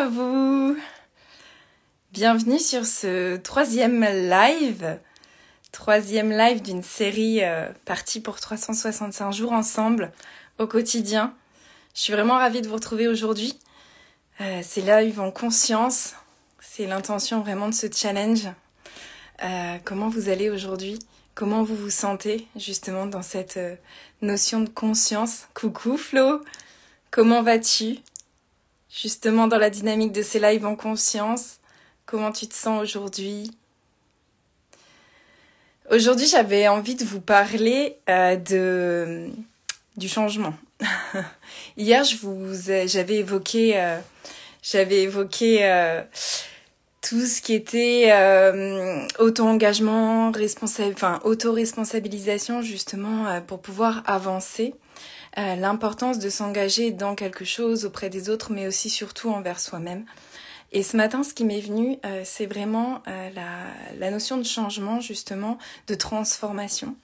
à vous. Bienvenue sur ce troisième live d'une série partie pour 365 jours ensemble au quotidien. Je suis vraiment ravie de vous retrouver aujourd'hui. C'est live en conscience, c'est l'intention vraiment de ce challenge. Comment vous allez aujourd'hui ? Comment vous vous sentez justement dans cette notion de conscience ? Coucou Flo, comment vas-tu ? Justement dans la dynamique de ces lives en conscience, comment tu te sens aujourd'hui ? Aujourd'hui, j'avais envie de vous parler du changement. Hier, j'avais évoqué tout ce qui était auto-engagement, auto-responsabilisation justement pour pouvoir avancer. L'importance de s'engager dans quelque chose auprès des autres, mais aussi surtout envers soi-même. Et ce matin, ce qui m'est venu, c'est vraiment la notion de changement, justement, de transformation.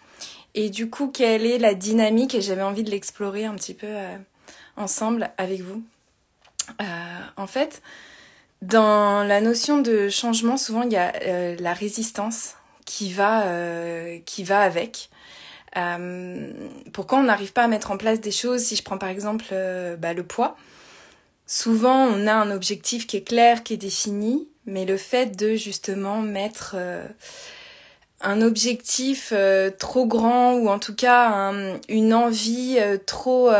Et du coup, quelle est la dynamique ? Et j'avais envie de l'explorer un petit peu ensemble avec vous. En fait, dans la notion de changement, souvent, il y a la résistance qui va avec. Pourquoi on n'arrive pas à mettre en place des choses ? Si je prends par exemple le poids, souvent on a un objectif qui est clair, qui est défini, mais le fait de justement mettre un objectif trop grand, ou en tout cas une envie trop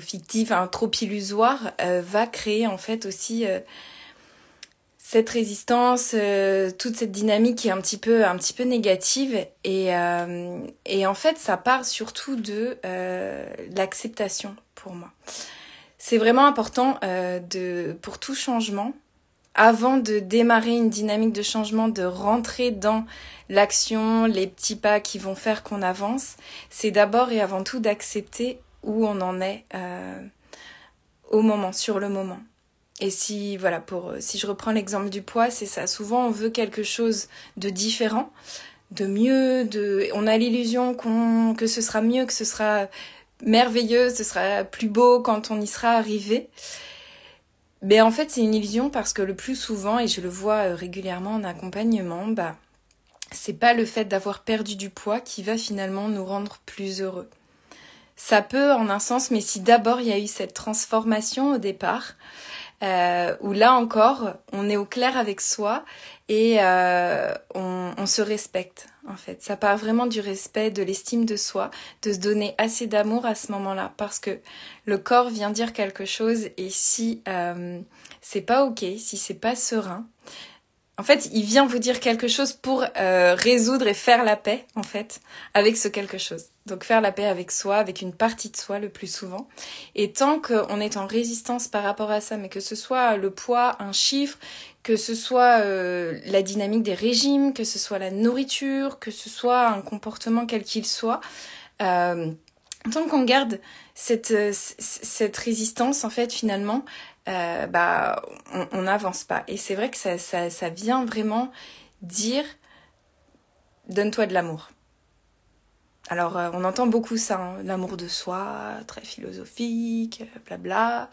fictive, trop illusoire, va créer en fait aussi cette résistance, toute cette dynamique qui est un petit peu négative, et en fait ça part surtout de l'acceptation pour moi. C'est vraiment important pour tout changement, avant de démarrer une dynamique de changement, de rentrer dans l'action, les petits pas qui vont faire qu'on avance, c'est d'abord et avant tout d'accepter où on en est sur le moment. Et si je reprends l'exemple du poids, c'est ça. Souvent, on veut quelque chose de différent, de mieux, on a l'illusion que ce sera mieux, que ce sera merveilleux, ce sera plus beau quand on y sera arrivé. Mais en fait, c'est une illusion parce que le plus souvent, et je le vois régulièrement en accompagnement, c'est pas le fait d'avoir perdu du poids qui va finalement nous rendre plus heureux. Ça peut en un sens, mais si d'abord il y a eu cette transformation au départ, où là encore, on est au clair avec soi et on se respecte en fait. Ça part vraiment du respect, de l'estime de soi, de se donner assez d'amour à ce moment-là, parce que le corps vient dire quelque chose, et si c'est pas ok, si c'est pas serein, en fait, il vient vous dire quelque chose pour résoudre et faire la paix, en fait, avec ce quelque chose. Donc faire la paix avec soi, avec une partie de soi le plus souvent. Et tant qu'on est en résistance par rapport à ça, mais que ce soit le poids, un chiffre, que ce soit la dynamique des régimes, que ce soit la nourriture, que ce soit un comportement quel qu'il soit, tant qu'on garde cette résistance, en fait, finalement, on n'avance pas. Et c'est vrai que ça vient vraiment dire « donne-toi de l'amour ». Alors, on entend beaucoup ça, l'amour de soi, très philosophique, blabla.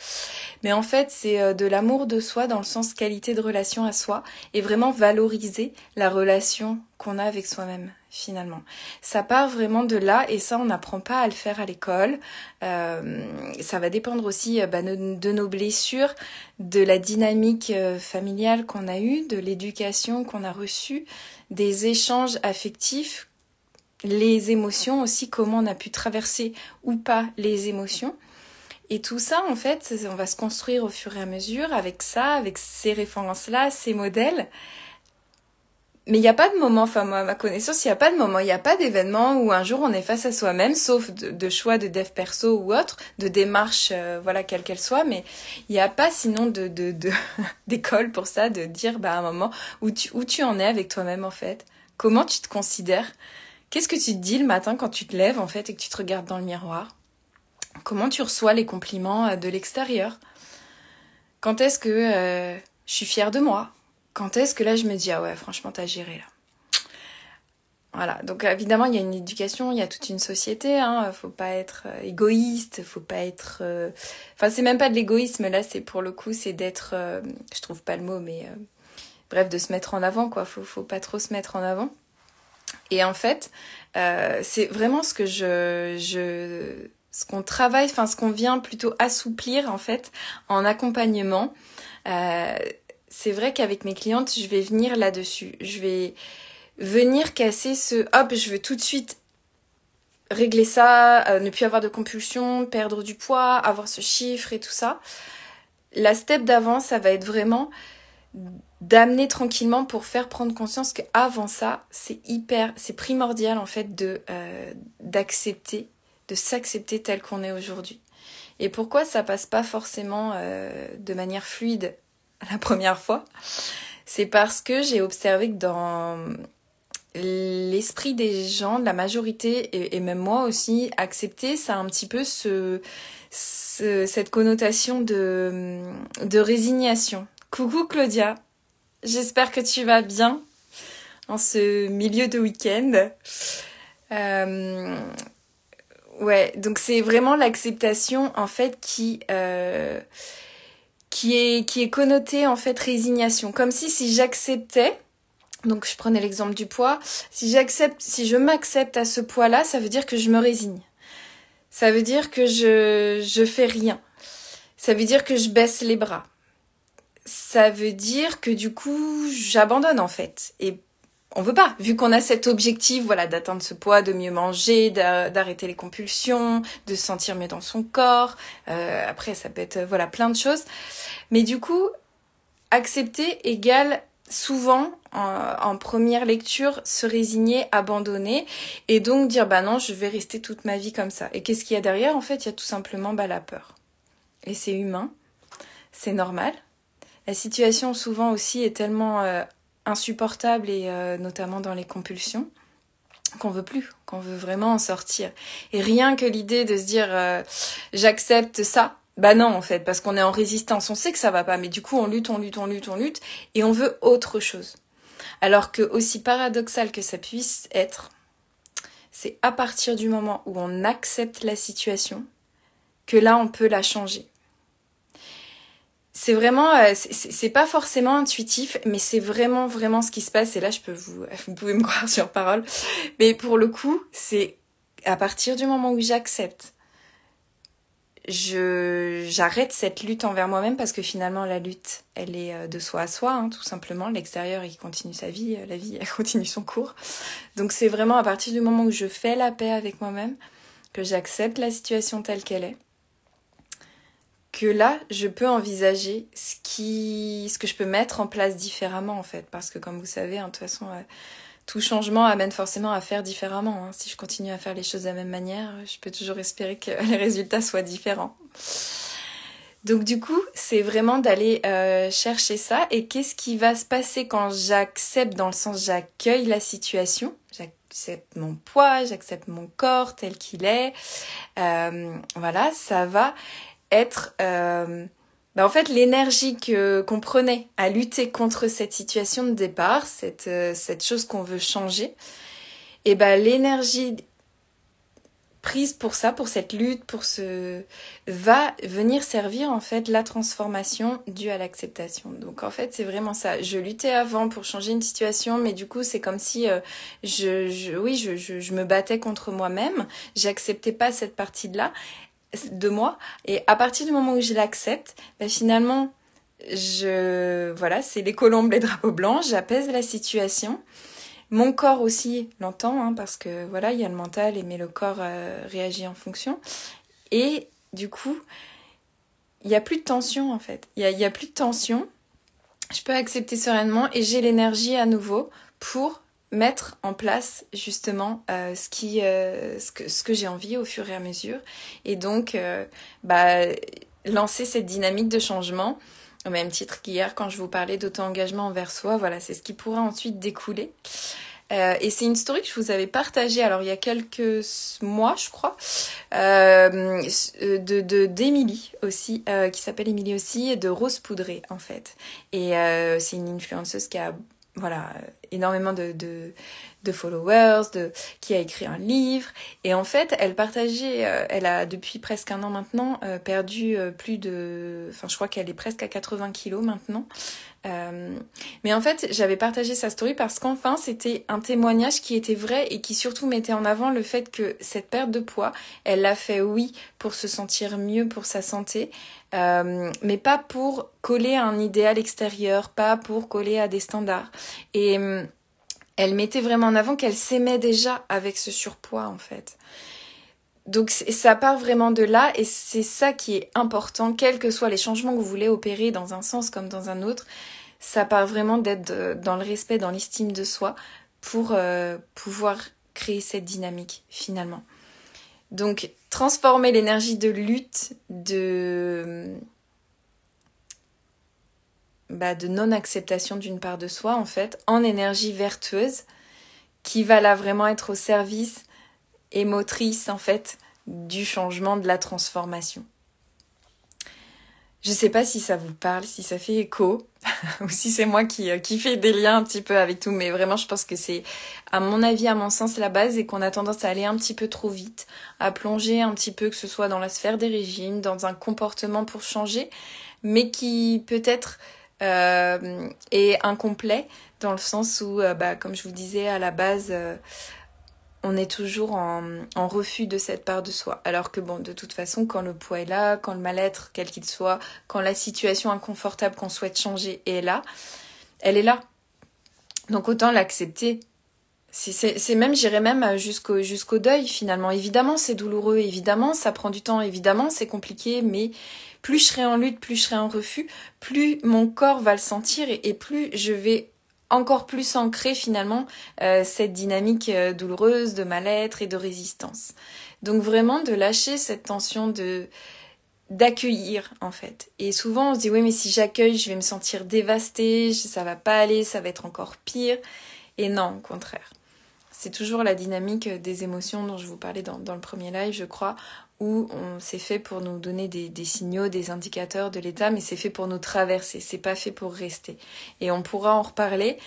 Mais en fait, c'est de l'amour de soi dans le sens qualité de relation à soi, et vraiment valoriser la relation qu'on a avec soi-même, finalement. Ça part vraiment de là, et ça, on n'apprend pas à le faire à l'école. Ça va dépendre aussi de nos blessures, de la dynamique familiale qu'on a eue, de l'éducation qu'on a reçue, des échanges affectifs, les émotions aussi, comment on a pu traverser ou pas les émotions. Et tout ça, en fait, on va se construire au fur et à mesure avec ça, avec ces références-là, ces modèles. Mais il n'y a pas de moment, moi, à ma connaissance, il n'y a pas de moment, il n'y a pas d'événement où un jour on est face à soi-même, sauf de choix de dev perso ou autre, de démarche, quelle qu'elle soit, mais il n'y a pas sinon d'école pour ça, de dire à un moment où tu en es avec toi-même, en fait. Comment tu te considères ? Qu'est-ce que tu te dis le matin quand tu te lèves, en fait, et que tu te regardes dans le miroir ? Comment tu reçois les compliments de l'extérieur ? Quand est-ce que je suis fière de moi ? Quand est-ce que là, je me dis « Ah ouais, franchement, t'as géré, là ». Voilà, donc évidemment il y a une éducation, il y a toute une société, hein. Faut pas être égoïste, faut pas être... Enfin c'est même pas de l'égoïsme, là c'est pour le coup, c'est d'être... Je trouve pas le mot, mais bref, de se mettre en avant, quoi. Faut pas trop se mettre en avant. Et en fait, c'est vraiment ce que ce qu'on travaille, enfin ce qu'on vient plutôt assouplir en fait en accompagnement. C'est vrai qu'avec mes clientes, je vais venir là-dessus. Je vais venir casser hop, je veux tout de suite régler ça, ne plus avoir de compulsion, perdre du poids, avoir ce chiffre et tout ça. La step d'avant, ça va être vraiment d'amener tranquillement pour faire prendre conscience qu'avant ça, c'est primordial en fait d'accepter, de s'accepter tel qu'on est aujourd'hui. Et pourquoi ça passe pas forcément de manière fluide la première fois? C'est parce que j'ai observé que dans l'esprit des gens, de la majorité, et même moi aussi, accepter, ça a un petit peu cette connotation de résignation. Coucou Claudia, j'espère que tu vas bien en ce milieu de week-end. Ouais, donc c'est vraiment l'acceptation en fait qui est connotée en fait résignation, comme si j'acceptais. Donc je prenais l'exemple du poids. Si je m'accepte à ce poids-là, ça veut dire que je me résigne. Ça veut dire que je fais rien. Ça veut dire que je baisse les bras. Ça veut dire que du coup, j'abandonne en fait. Et on veut pas, vu qu'on a cet objectif, voilà, d'atteindre ce poids, de mieux manger, d'arrêter les compulsions, de se sentir mieux dans son corps. Après, ça peut être voilà plein de choses. Mais du coup, accepter égale souvent en première lecture se résigner, abandonner et donc dire bah non, je vais rester toute ma vie comme ça. Et qu'est-ce qu'il y a derrière? En fait, il y a tout simplement la peur. Et c'est humain, c'est normal. La situation souvent aussi est tellement insupportable et notamment dans les compulsions qu'on veut plus, qu'on veut vraiment en sortir. Et rien que l'idée de se dire j'accepte ça, bah non en fait, parce qu'on est en résistance, on sait que ça va pas, mais du coup on lutte et on veut autre chose. Alors que aussi paradoxal que ça puisse être, c'est à partir du moment où on accepte la situation que là on peut la changer. C'est vraiment, c'est pas forcément intuitif, mais c'est vraiment ce qui se passe. Et là, vous pouvez me croire sur parole, mais pour le coup, c'est à partir du moment où j'accepte, j'arrête cette lutte envers moi-même parce que finalement la lutte, elle est de soi à soi, hein, tout simplement. L'extérieur, il continue sa vie, la vie, elle continue son cours. Donc c'est vraiment à partir du moment où je fais la paix avec moi-même, que j'accepte la situation telle qu'elle est, que là, je peux envisager ce que je peux mettre en place différemment, en fait. Parce que, comme vous savez, hein, de toute façon, tout changement amène forcément à faire différemment. Hein. Si je continue à faire les choses de la même manière, je peux toujours espérer que les résultats soient différents. Donc, du coup, c'est vraiment d'aller chercher ça. Et qu'est-ce qui va se passer quand j'accepte, dans le sens j'accueille la situation, j'accepte mon poids, j'accepte mon corps tel qu'il est. Voilà, ça va être en fait l'énergie qu'on prenait à lutter contre cette situation de départ, cette chose qu'on veut changer, et l'énergie prise pour ça, pour cette lutte, va venir servir en fait la transformation due à l'acceptation. Donc en fait c'est vraiment ça. Je luttais avant pour changer une situation, mais du coup c'est comme si je me battais contre moi-même. J'acceptais pas cette partie-là de moi, et à partir du moment où je l'accepte, finalement c'est les colombes, les drapeaux blancs, j'apaise la situation, mon corps aussi l'entend, hein, parce que voilà, il y a le mental mais le corps réagit en fonction, et du coup il y a plus de tension en fait, il y a plus de tension, je peux accepter sereinement et j'ai l'énergie à nouveau pour mettre en place justement ce que j'ai envie au fur et à mesure, et donc lancer cette dynamique de changement au même titre qu'hier quand je vous parlais d'auto-engagement envers soi. Voilà, c'est ce qui pourra ensuite découler. Et c'est une story que je vous avais partagée alors il y a quelques mois je crois, d'Émilie aussi, qui s'appelle Émilie aussi, et de Rose Poudré en fait, et c'est une influenceuse qui a énormément de followers, qui a écrit un livre. Et en fait, elle partageait, elle a depuis presque 1 an maintenant perdu plus de... Enfin, je crois qu'elle est presque à 80 kilos maintenant. Mais en fait, j'avais partagé sa story parce qu'enfin, c'était un témoignage qui était vrai et qui surtout mettait en avant le fait que cette perte de poids, elle l'a fait, oui, pour se sentir mieux pour sa santé, mais pas pour coller à un idéal extérieur, pas pour coller à des standards. Et elle mettait vraiment en avant qu'elle s'aimait déjà avec ce surpoids, en fait. Donc ça part vraiment de là et c'est ça qui est important, quels que soient les changements que vous voulez opérer dans un sens comme dans un autre, ça part vraiment d'être dans le respect, dans l'estime de soi pour pouvoir créer cette dynamique finalement. Donc transformer l'énergie de lutte, de non-acceptation d'une part de soi en fait, en énergie vertueuse qui va là vraiment être au service et motrice en fait du changement, de la transformation. Je sais pas si ça vous parle, si ça fait écho, ou si c'est moi qui fais des liens un petit peu avec tout, mais vraiment je pense que c'est, à mon avis, à mon sens, la base, et qu'on a tendance à aller un petit peu trop vite, à plonger un petit peu, que ce soit dans la sphère des régimes, dans un comportement pour changer, mais qui peut-être est incomplet, dans le sens où, comme je vous disais, à la base... on est toujours en refus de cette part de soi. Alors que bon, de toute façon, quand le poids est là, quand le mal-être, quel qu'il soit, quand la situation inconfortable qu'on souhaite changer est là, elle est là. Donc autant l'accepter. C'est même, j'irais même jusqu'au deuil finalement. Évidemment, c'est douloureux, évidemment, ça prend du temps, évidemment, c'est compliqué, mais plus je serai en lutte, plus je serai en refus, plus mon corps va le sentir et plus je vais encore plus ancrer finalement cette dynamique douloureuse de mal-être et de résistance. Donc vraiment de lâcher cette tension d'accueillir en fait. Et souvent on se dit oui mais si j'accueille je vais me sentir dévastée, ça va pas aller, ça va être encore pire. Et non, au contraire. C'est toujours la dynamique des émotions dont je vous parlais dans le premier live, je crois, où c'est fait pour nous donner des signaux, des indicateurs de l'état, mais c'est fait pour nous traverser, c'est pas fait pour rester. Et on pourra en reparler,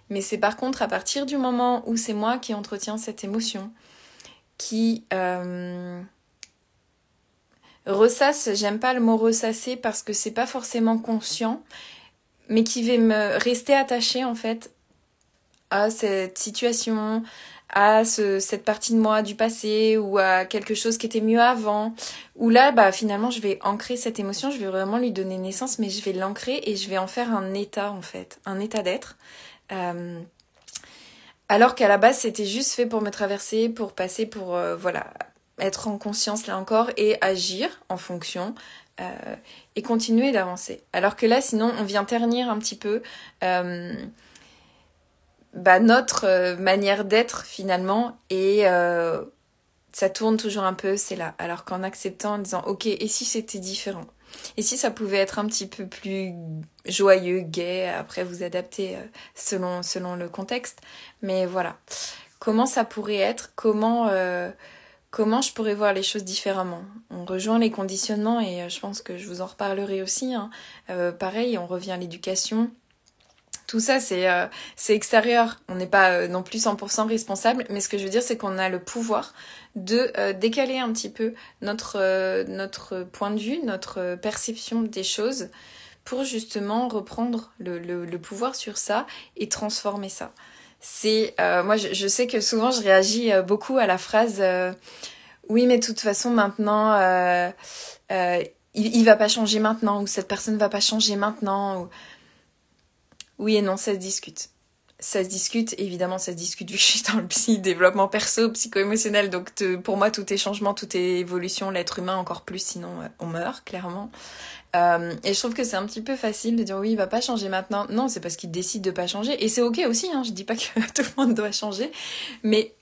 mais c'est par contre à partir du moment où c'est moi qui entretiens cette émotion, qui ressasse, j'aime pas le mot ressasser parce que c'est pas forcément conscient, mais qui va me rester attachée en fait à cette situation, à cette partie de moi du passé ou à quelque chose qui était mieux avant, où là finalement je vais ancrer cette émotion, je vais vraiment lui donner naissance, mais je vais l'ancrer et je vais en faire un état en fait, un état d'être, alors qu'à la base c'était juste fait pour me traverser, pour passer, pour être en conscience là encore et agir en fonction et continuer d'avancer, alors que là sinon on vient ternir un petit peu notre manière d'être finalement et ça tourne toujours un peu, c'est là. Alors qu'en acceptant, en disant ok, et si c'était différent, et si ça pouvait être un petit peu plus joyeux, gai, après vous adaptez selon le contexte, mais voilà, comment ça pourrait être, comment je pourrais voir les choses différemment. On rejoint les conditionnements et je pense que je vous en reparlerai aussi, hein. Pareil, on revient à l'éducation. Tout ça, c'est extérieur. On n'est pas non plus 100% responsable. Mais ce que je veux dire, c'est qu'on a le pouvoir de décaler un petit peu notre point de vue, notre perception des choses pour justement reprendre le pouvoir sur ça et transformer ça. Moi, je sais que souvent, je réagis beaucoup à la phrase oui, mais de toute façon, maintenant, il va pas changer maintenant ou cette personne va pas changer maintenant. Ou... Oui et non, ça se discute. Ça se discute, évidemment, ça se discute vu que je suis dans le développement perso, psycho-émotionnel. Donc pour moi, tout est changement, tout est évolution, l'être humain encore plus, sinon on meurt, clairement. Et je trouve que c'est un petit peu facile de dire oui, il va pas changer maintenant. Non, c'est parce qu'il décide de pas changer. Et c'est ok aussi, hein, je dis pas que tout le monde doit changer. Mais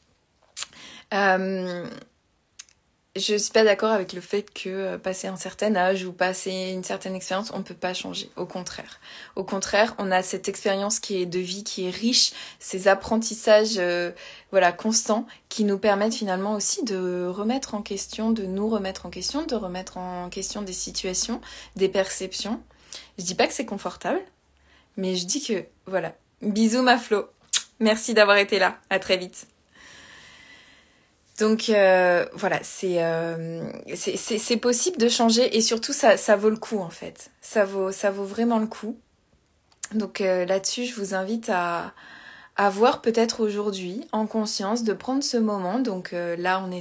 je suis pas d'accord avec le fait que passer un certain âge ou passer une certaine expérience, on peut pas changer. Au contraire. Au contraire, on a cette expérience qui est de vie, qui est riche, ces apprentissages constants qui nous permettent finalement aussi de remettre en question, de nous remettre en question, de remettre en question des situations, des perceptions. Je dis pas que c'est confortable, mais je dis que, voilà, bisous ma Flo. Merci d'avoir été là. À très vite. Donc voilà, c'est possible de changer et surtout ça vaut le coup en fait. Ça vaut vraiment le coup. Donc là-dessus, je vous invite à voir peut-être aujourd'hui en conscience de prendre ce moment. Donc là, on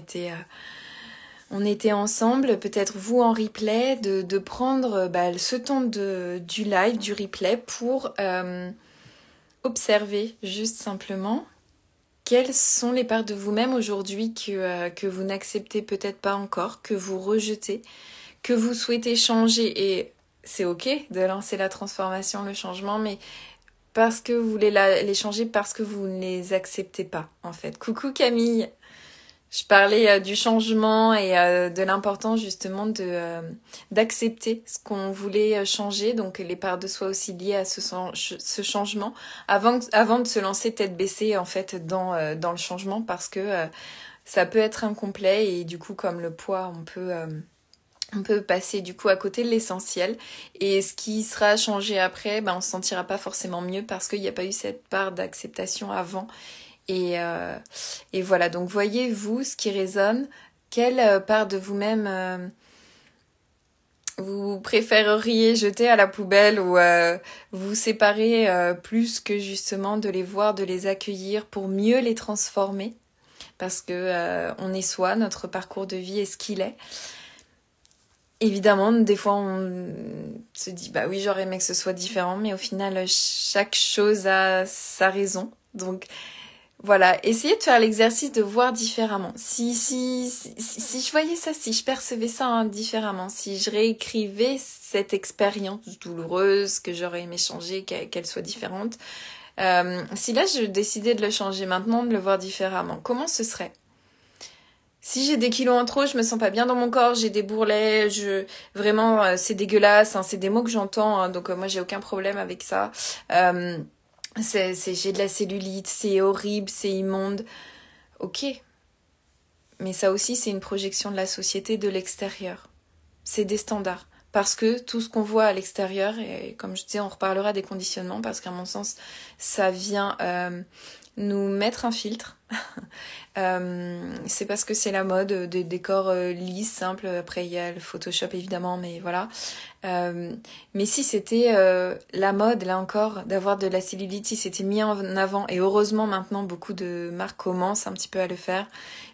était ensemble, peut-être vous en replay, de prendre ce temps du live, du replay pour observer juste simplement quelles sont les parts de vous-même aujourd'hui que vous n'acceptez peut-être pas encore, que vous rejetez, que vous souhaitez changer. Et c'est ok de lancer la transformation, le changement, mais parce que vous voulez les changer, parce que vous ne les acceptez pas, en fait. Coucou Camille! Je parlais du changement et de l'importance justement d'accepter ce qu'on voulait changer, donc les parts de soi aussi liées à ce changement, avant de se lancer tête baissée en fait dans le changement, parce que ça peut être incomplet et du coup comme le poids on peut passer du coup à côté de l'essentiel, et ce qui sera changé après, on se sentira pas forcément mieux parce qu'il n'y a pas eu cette part d'acceptation avant. Et voilà, donc voyez-vous ce qui résonne, quelle part de vous-même vous préféreriez jeter à la poubelle ou vous séparer plus que justement de les voir, de les accueillir pour mieux les transformer, parce que on est soi, notre parcours de vie est ce qu'il est. Évidemment, des fois on se dit bah oui, j'aurais aimé que ce soit différent, mais au final chaque chose a sa raison. Donc voilà, essayez de faire l'exercice de voir différemment. Si je voyais ça, si je percevais ça différemment, si je réécrivais cette expérience douloureuse que j'aurais aimé changer, qu'elle soit différente, si là je décidais de le changer maintenant, de le voir différemment, comment ce serait ? Si j'ai des kilos en trop, je me sens pas bien dans mon corps, j'ai des bourrelets, vraiment c'est dégueulasse, c'est des mots que j'entends, donc moi j'ai aucun problème avec ça. J'ai de la cellulite, c'est horrible, c'est immonde. Ok. Mais ça aussi, c'est une projection de la société de l'extérieur. C'est des standards. Parce que tout ce qu'on voit à l'extérieur, et comme je disais, on reparlera des conditionnements, parce qu'à mon sens, ça vient nous mettre un filtre. C'est parce que c'est la mode des corps lisses, simples. Après, il y a le Photoshop, évidemment, mais voilà. Mais si c'était la mode, là encore, d'avoir de la cellulite, si c'était mis en avant, et heureusement maintenant beaucoup de marques commencent un petit peu à le faire,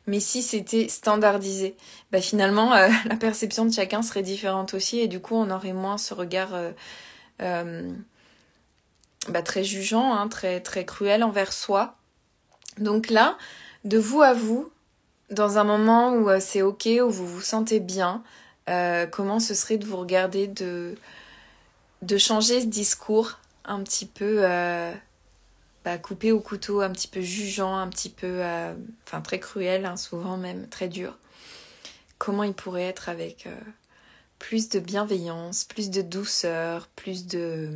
mais si c'était standardisé, finalement la perception de chacun serait différente aussi, et du coup on aurait moins ce regard très jugeant, très, très cruel envers soi. Donc là, de vous à vous, dans un moment où c'est ok, où vous vous sentez bien, comment ce serait de vous regarder, de changer ce discours un petit peu coupé au couteau, un petit peu jugeant, un petit peu très cruel, souvent même très dur. Comment il pourrait être avec plus de bienveillance, plus de douceur, plus de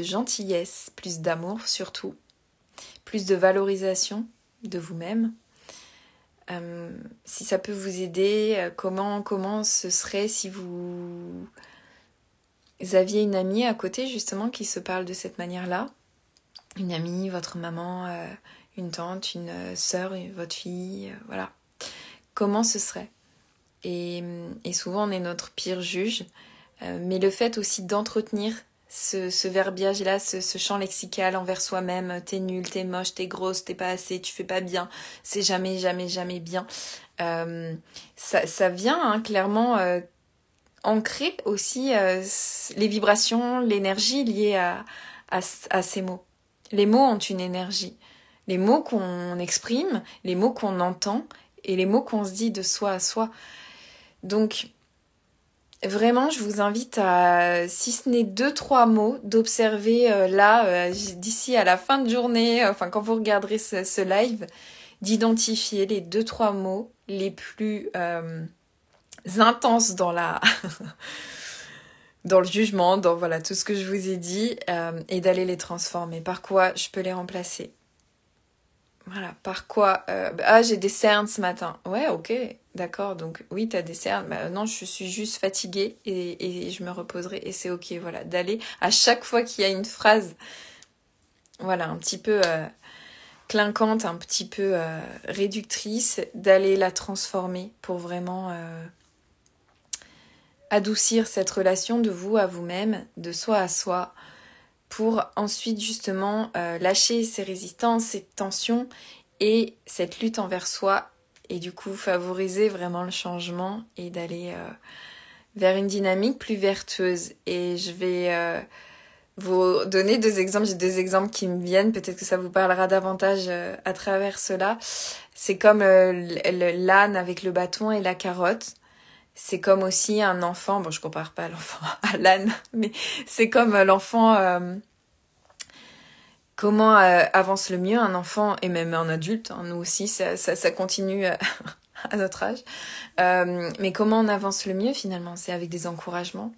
gentillesse, plus d'amour surtout, plus de valorisation de vous-même. Si ça peut vous aider, comment ce serait si vous aviez une amie à côté justement qui se parle de cette manière-là, une amie, votre maman, une tante, une sœur, votre fille, voilà. Comment ce serait ? Et souvent on est notre pire juge, mais le fait aussi d'entretenir ce verbiage-là, ce champ lexical envers soi-même, t'es nul, t'es moche, t'es grosse, t'es pas assez, tu fais pas bien, c'est jamais, jamais, jamais bien. Ça vient clairement ancrer aussi les vibrations, l'énergie liée à ces mots. Les mots ont une énergie. Les mots qu'on exprime, les mots qu'on entend et les mots qu'on se dit de soi à soi. Donc, vraiment, je vous invite à, si ce n'est 2-3 mots, d'observer d'ici à la fin de journée, quand vous regarderez ce live, d'identifier les 2-3 mots les plus intenses dans dans le jugement, dans tout ce que je vous ai dit, et d'aller les transformer. Par quoi je peux les remplacer ? Voilà, par quoi j'ai des cernes ce matin. Ouais, ok, d'accord, donc oui, t'as des cernes. Non, je suis juste fatiguée et je me reposerai et c'est ok, voilà. D'aller à chaque fois qu'il y a une phrase voilà, un petit peu clinquante, un petit peu réductrice, d'aller la transformer pour vraiment adoucir cette relation de vous à vous-même, de soi à soi, pour ensuite justement lâcher ces résistances, ces tensions et cette lutte envers soi, et du coup favoriser vraiment le changement et d'aller vers une dynamique plus vertueuse. Et je vais vous donner 2 exemples. J'ai 2 exemples qui me viennent, peut-être que ça vous parlera davantage à travers cela. C'est comme l'âne avec le bâton et la carotte. C'est comme aussi un enfant, bon je compare pas l'enfant à l'âne, mais c'est comme l'enfant, comment avance le mieux un enfant, et même un adulte, hein, nous aussi ça continue à notre âge, mais comment on avance le mieux finalement, c'est avec des encouragements,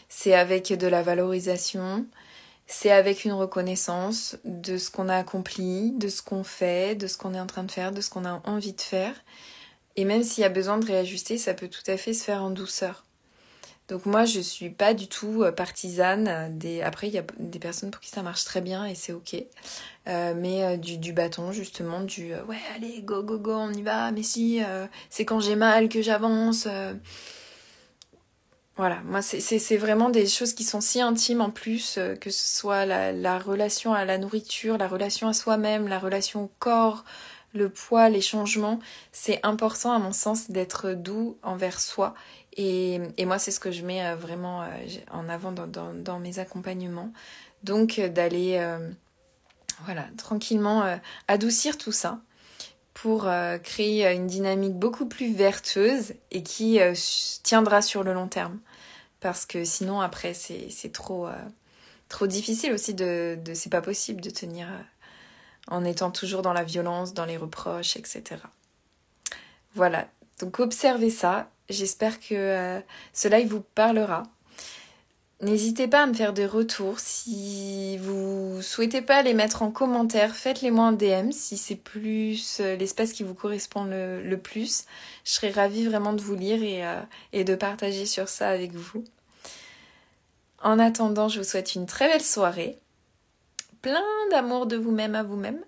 c'est avec de la valorisation, c'est avec une reconnaissance de ce qu'on a accompli, de ce qu'on fait, de ce qu'on est en train de faire, de ce qu'on a envie de faire. Et même s'il y a besoin de réajuster, ça peut tout à fait se faire en douceur. Donc moi, je suis pas du tout partisane des... Après, il y a des personnes pour qui ça marche très bien et c'est ok. Mais du bâton, justement, ouais, allez, go, go, go, on y va. Mais si, c'est quand j'ai mal que j'avance. Voilà, moi, c'est vraiment des choses qui sont si intimes en plus, que ce soit la relation à la nourriture, la relation à soi-même, la relation au corps, le poids, les changements. C'est important, à mon sens, d'être doux envers soi. Et moi, c'est ce que je mets vraiment en avant dans mes accompagnements. Donc, d'aller, voilà, tranquillement adoucir tout ça pour créer une dynamique beaucoup plus vertueuse et qui tiendra sur le long terme. Parce que sinon, après, c'est trop difficile aussi c'est pas possible de tenir en étant toujours dans la violence, dans les reproches, etc. Voilà. Donc, observez ça. J'espère que cela il vous parlera. N'hésitez pas à me faire des retours. Si vous souhaitez pas les mettre en commentaire, faites-les moi en DM si c'est plus l'espace qui vous correspond le plus. Je serais ravie vraiment de vous lire et de partager sur ça avec vous. En attendant, je vous souhaite une très belle soirée. Plein d'amour de vous-même à vous-même.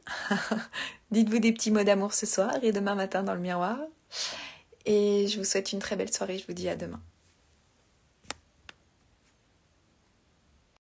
Dites-vous des petits mots d'amour ce soir et demain matin dans le miroir. Et je vous souhaite une très belle soirée. Je vous dis à demain.